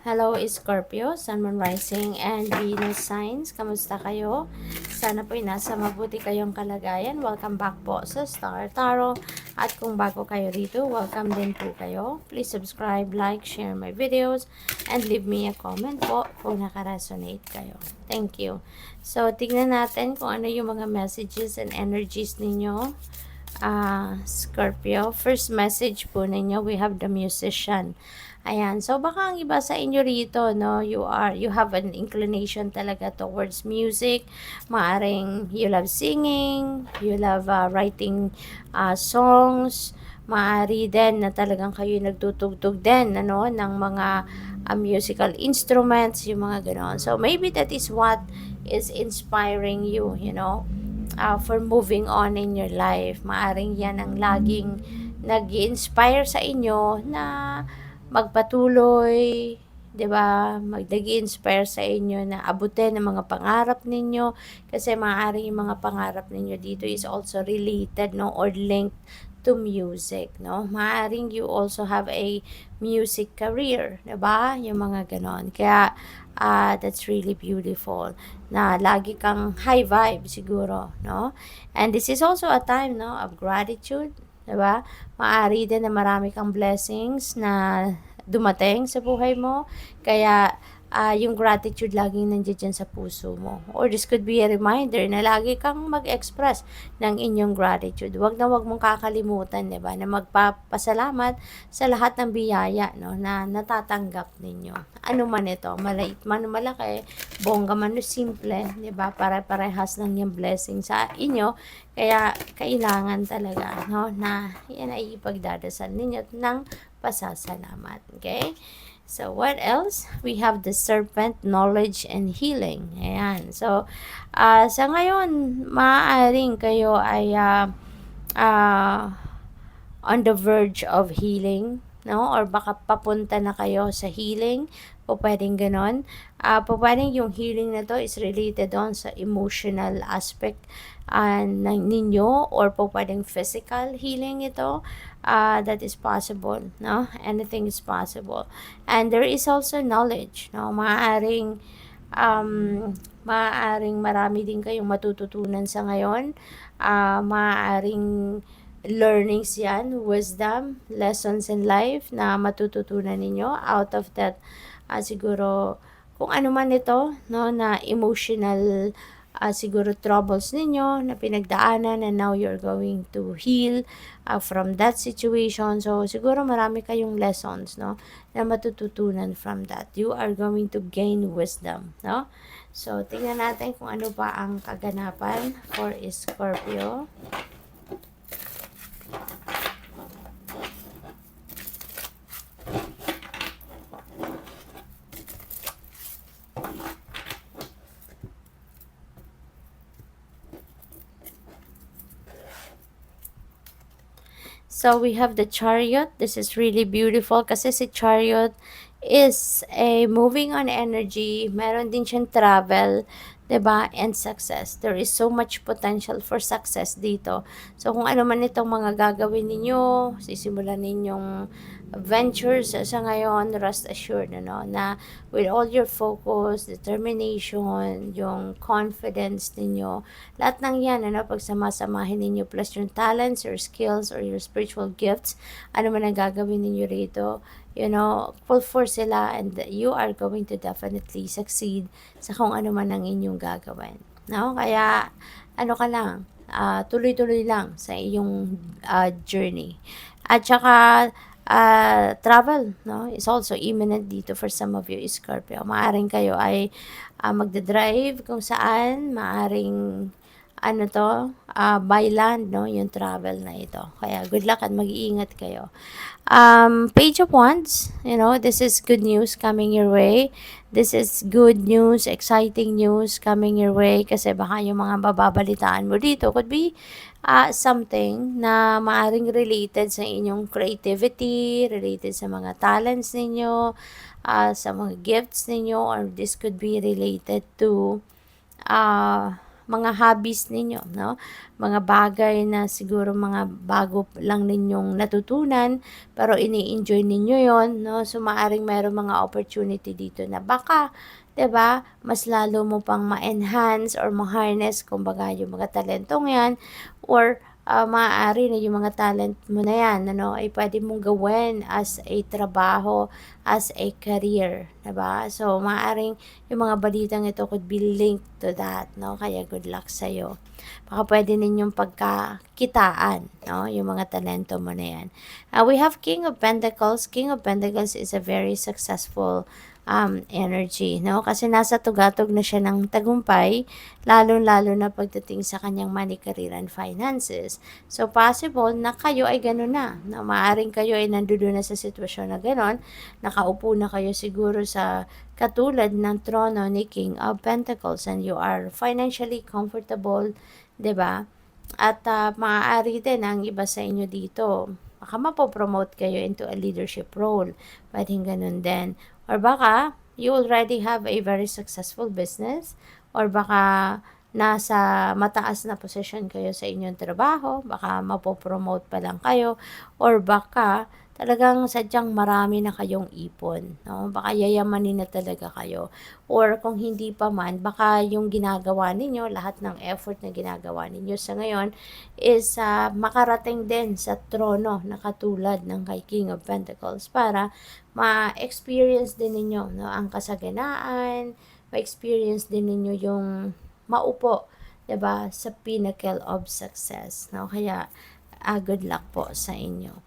Hello Scorpio, Sun, Moon, Rising, and Venus signs. Kamusta kayo? Sana po'y nasa mabuti kayong kalagayan. Welcome back po sa Star Tarot. At kung bago kayo rito, welcome din po kayo. Please subscribe, like, share my videos, and leave me a comment po kung nakaresonate kayo. Thank you. So, tignan natin kung ano yung mga messages and energies ninyo. Scorpio, first message po ninyo, we have the musician. Ayan, so baka ang iba sa inyo rito, no, you have an inclination talaga towards music. Maaring you love singing, you love writing songs. Maari din na talagang kayo nagtutugtog din, ano, ng mga musical instruments, yung mga ganoon. So maybe that is what is inspiring you, for moving on in your life. Maaring yan ang laging nag-inspire sa inyo na magpatuloy, 'di ba? Nag-inspire sa inyo na abutin ang mga pangarap ninyo kasi maaaring yung mga pangarap ninyo dito is also related, no, or linked to music, no? Maaaring you also have a music career, 'di ba? Yung mga ganon. Kaya that's really beautiful na lagi kang high vibe siguro, no? And this is also a time, no, of gratitude, 'di ba? Maari din na marami kang blessings na dumating sa buhay mo. Kaya yung gratitude laging nandiyan sa puso mo. Or this could be a reminder na lagi kang mag-express ng inyong gratitude. Huwag na huwag mong kakalimutan, 'di ba, na magpapasalamat sa lahat ng biyaya, no, na natatanggap ninyo. Ano man ito, maliit man o malaki, bongga man o simple, 'di ba? Pare-parehas lang yung blessing sa inyo. Kaya kailangan talaga, no, na yan ay ipagdadasal ninyo ng pasasalamat. Okay? So, what else? We have the serpent, knowledge, and healing. Ayan. So, sa ngayon, maaaring kayo ay on the verge of healing, no? Or baka papunta na kayo sa healing. O pwedeng ganon. Pwedeng yung healing na to is related on sa emotional aspect ninyo, or pwedeng physical healing ito. That is possible, no? Anything is possible. And there is also knowledge, no? Maaaring marami din kayong matututunan sa ngayon. Maaaring learnings yan, wisdom, lessons in life na matututunan ninyo out of that. Siguro kung ano man ito, no, na emotional siguro troubles ninyo na pinagdaanan, and now you're going to heal from that situation. So siguro marami kayong lessons, no, na matututunan from that. You are going to gain wisdom, no? So tingnan natin kung ano pa ang kaganapan for Scorpio. So we have the Chariot. This is really beautiful kasi si Chariot is a moving on energy. Meron din siyang travel, 'di ba? And success. There is so much potential for success dito. So kung ano man itong mga gagawin ninyo, sisimulan ninyong ventures sa ngayon, rest assured, na with all your focus, determination, yung confidence ninyo, lahat ng yan, pagsamasamahin ninyo, plus yung talents, your skills, or your spiritual gifts, ano man ang gagawin ninyo rito, full force sila, and you are going to definitely succeed sa kung ano man ang inyong gagawin. No? Kaya, ka lang, tuloy-tuloy lang sa iyong journey. At saka, travel, no, is also imminent dito for some of you, Scorpio. Maaring kayo ay magdadrive kung saan, maaring by land, no, yung travel na ito. Kaya good luck at mag-iingat kayo. Page of Wands, this is good news coming your way. This is good news, exciting news coming your way kasi baka yung mga bababalitaan mo dito could be something na maaring related sa inyong creativity, related sa mga talents ninyo, sa mga gifts ninyo, or this could be related to mga hobbies ninyo, no? Mga bagay na siguro mga bago lang ninyong natutunan, pero ini-enjoy ninyo yon, no? So, maaring mayroong mga opportunity dito na baka, 'di ba, mas lalo mo pang ma-enhance or ma-harness, kumbaga, yung mga talentong yan, or maaari na yung mga talent mo na yan, ano, ay pwede mong gawin as a trabaho, as a career, 'di ba? So, maaaring yung mga balitang ito could be linked to that, no? Kaya good luck sa'yo. Baka pwede ninyong pagkakitaan, no? Yung mga talento mo na yan. We have King of Pentacles. King of Pentacles is a very successful energy, no? Kasi nasa tugatog na siya ng tagumpay, lalo-lalo na pagdating sa kanyang money, career, and finances. So, possible na kayo ay gano'n na maaring kayo ay nandoon na sa sitwasyon na gano'n, nakaupo na kayo siguro sa katulad ng trono ni King of Pentacles and you are financially comfortable, 'di ba? At maaari din ang iba sa inyo dito, baka mapopromote kayo into a leadership role. Pwedeng ganun din. Or baka you already have a very successful business, or baka nasa mataas na posisyon kayo sa inyong trabaho, baka mapopromote pa lang kayo, or baka talagang sadyang marami na kayong ipon, no? Baka yayamanin na talaga kayo. Or kung hindi pa man, baka yung ginagawa ninyo, lahat ng effort na ginagawa ninyo sa ngayon is makarating din sa trono na katulad ng kay King of Pentacles para ma-experience din ninyo, no, ang kasaganaan, ma-experience din ninyo yung maupo, 'di ba, sa pinnacle of success, no? Kaya good luck po sa inyo.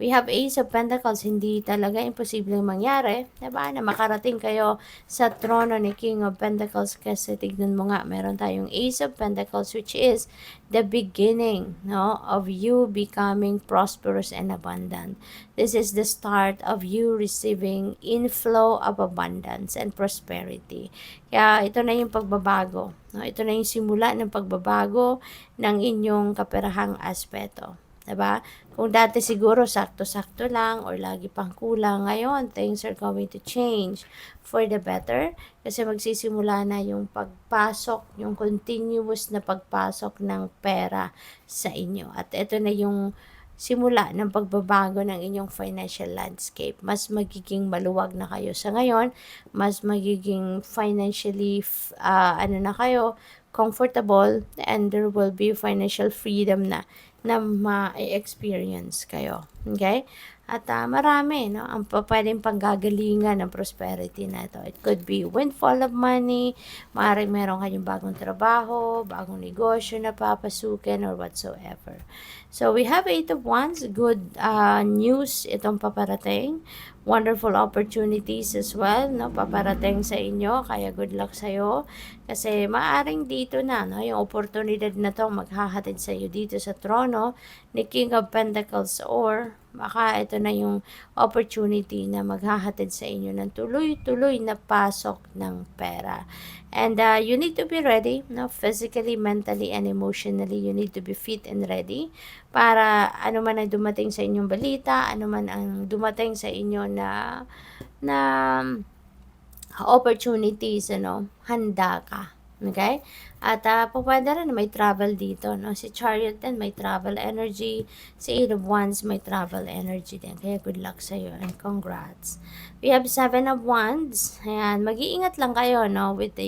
We have Ace of Pentacles, hindi talaga imposibleng mangyari, 'di ba, na makarating kayo sa trono ni King of Pentacles kasi tignan mo nga, meron tayong Ace of Pentacles which is the beginning, no, of you becoming prosperous and abundant. This is the start of you receiving inflow of abundance and prosperity. Kaya ito na yung pagbabago, no? Ito na yung simula ng pagbabago ng inyong kaperahang aspeto. 'Di ba? Kung dati siguro sakto-sakto lang or lagi pang kulang, ngayon things are going to change for the better kasi magsisimula na yung pagpasok, yung continuous na pagpasok ng pera sa inyo. At ito na yung simula ng pagbabago ng inyong financial landscape. Mas magiging maluwag na kayo sa ngayon, mas magiging financially ano na kayo, comfortable, and there will be financial freedom na ma-experience kayo. Okay? At marami, no, ang pwedeng panggagalingan ng prosperity na ito. It could be windfall of money, maaaring meron kayong bagong trabaho, bagong negosyo na papasukin, or whatsoever. So, we have 8 of Wands. Good news itong paparating. Wonderful opportunities as well, no, paparating sa inyo. Kaya good luck sa'yo. Kasi maaring dito na, no, yung oportunidad na to maghahatid sa iyo dito sa trono ni King of Pentacles, or baka ito na yung opportunity na maghahatid sa inyo ng tuloy-tuloy na pasok ng pera. And you need to be ready, no? Physically, mentally, and emotionally, you need to be fit and ready para ano man ang dumating sa inyong balita, ano man ang dumating sa inyo na opportunities, ano, handa ka. Okay? At pwede rin na may travel dito, no? Si Chariot din may travel energy. Si Eight of Wands may travel energy din. Kaya good luck sa'yo and congrats. We have Seven of Wands. Ayan, mag-iingat lang kayo, no? With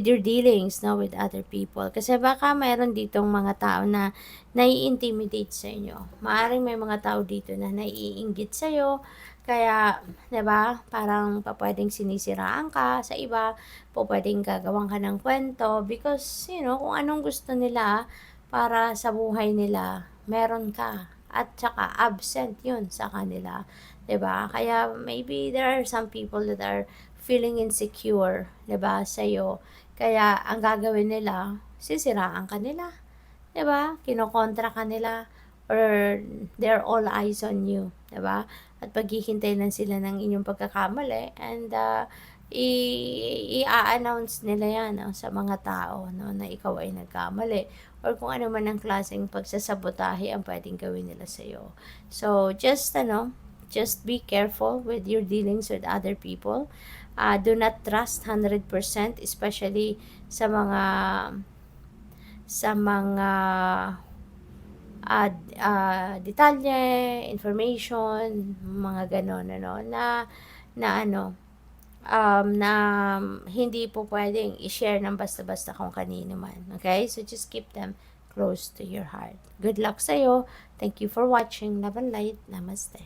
your dealings, no? With other people. Kasi baka mayroon ditong mga tao na nai-intimidate sa inyo. Maaring may mga tao dito na naiinggit sa'yo. Kaya, 'di ba, parang pwedeng sinisiraan ka sa iba, pwedeng gagawan ka ng kwento because, kung anong gusto nila para sa buhay nila, meron ka. At saka absent 'yun sa kanila, 'di ba? Kaya maybe there are some people that are feeling insecure, 'di ba, sa iyo. Kaya ang gagawin nila, sisiraan ka nila, 'di ba? Kinokontra ka nila or they're all eyes on you, 'di ba? At paghihintay lang sila ng inyong pagkakamali and i-announce nila yan, no, sa mga tao, no, na ikaw ay nagkamali or kung ano man ang klaseng pagsasabotahe ang pwedeng gawin nila sa iyo. So just be careful with your dealings with other people. Do not trust 100%, especially sa mga sa mga detalye, information, mga gano'n ano, na ano, na hindi po puwedeng i-share ng basta-basta kung kanino man, okay? So, just keep them close to your heart. Good luck sa'yo. Thank you for watching. Love and light. Namaste.